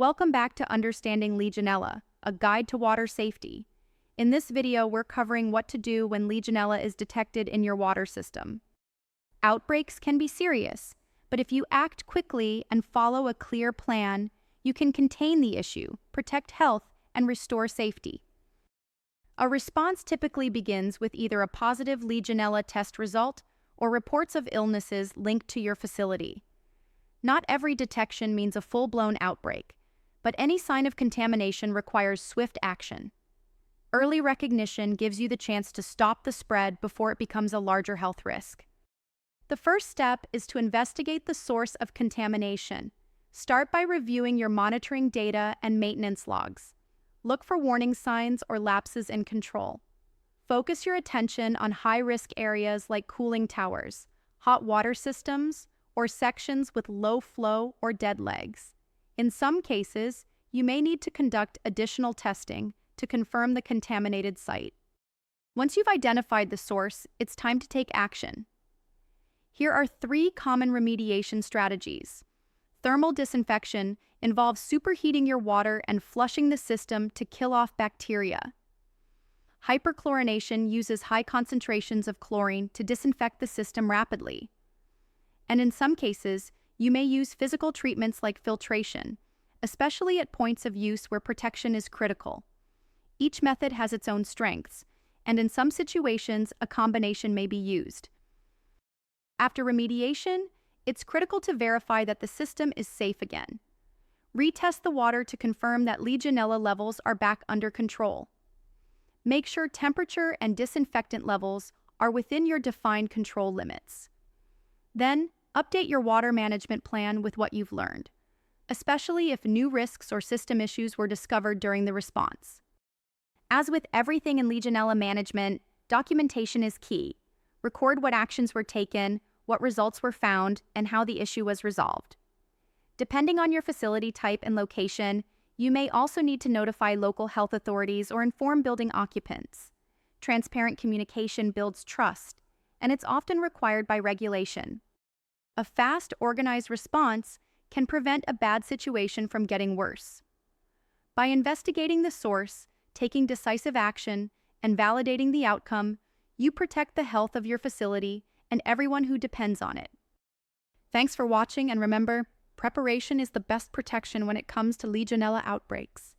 Welcome back to Understanding Legionella, a guide to water safety. In this video, we're covering what to do when Legionella is detected in your water system. Outbreaks can be serious, but if you act quickly and follow a clear plan, you can contain the issue, protect health, and restore safety. A response typically begins with either a positive Legionella test result or reports of illnesses linked to your facility. Not every detection means a full-blown outbreak, but any sign of contamination requires swift action. Early recognition gives you the chance to stop the spread before it becomes a larger health risk. The first step is to investigate the source of contamination. Start by reviewing your monitoring data and maintenance logs. Look for warning signs or lapses in control. Focus your attention on high-risk areas like cooling towers, hot water systems, or sections with low flow or dead legs. In some cases, you may need to conduct additional testing to confirm the contaminated site. Once you've identified the source, it's time to take action. Here are 3 common remediation strategies. Thermal disinfection involves superheating your water and flushing the system to kill off bacteria. Hyperchlorination uses high concentrations of chlorine to disinfect the system rapidly. And in some cases, you may use physical treatments like filtration, especially at points of use where protection is critical. Each method has its own strengths, and in some situations, a combination may be used. After remediation, it's critical to verify that the system is safe again. Retest the water to confirm that Legionella levels are back under control. Make sure temperature and disinfectant levels are within your defined control limits. Then, update your water management plan with what you've learned, especially if new risks or system issues were discovered during the response. As with everything in Legionella management, documentation is key. Record what actions were taken, what results were found, and how the issue was resolved. Depending on your facility type and location, you may also need to notify local health authorities or inform building occupants. Transparent communication builds trust, and it's often required by regulation. A fast, organized response can prevent a bad situation from getting worse. By investigating the source, taking decisive action, and validating the outcome, you protect the health of your facility and everyone who depends on it. Thanks for watching, and remember, preparation is the best protection when it comes to Legionella outbreaks.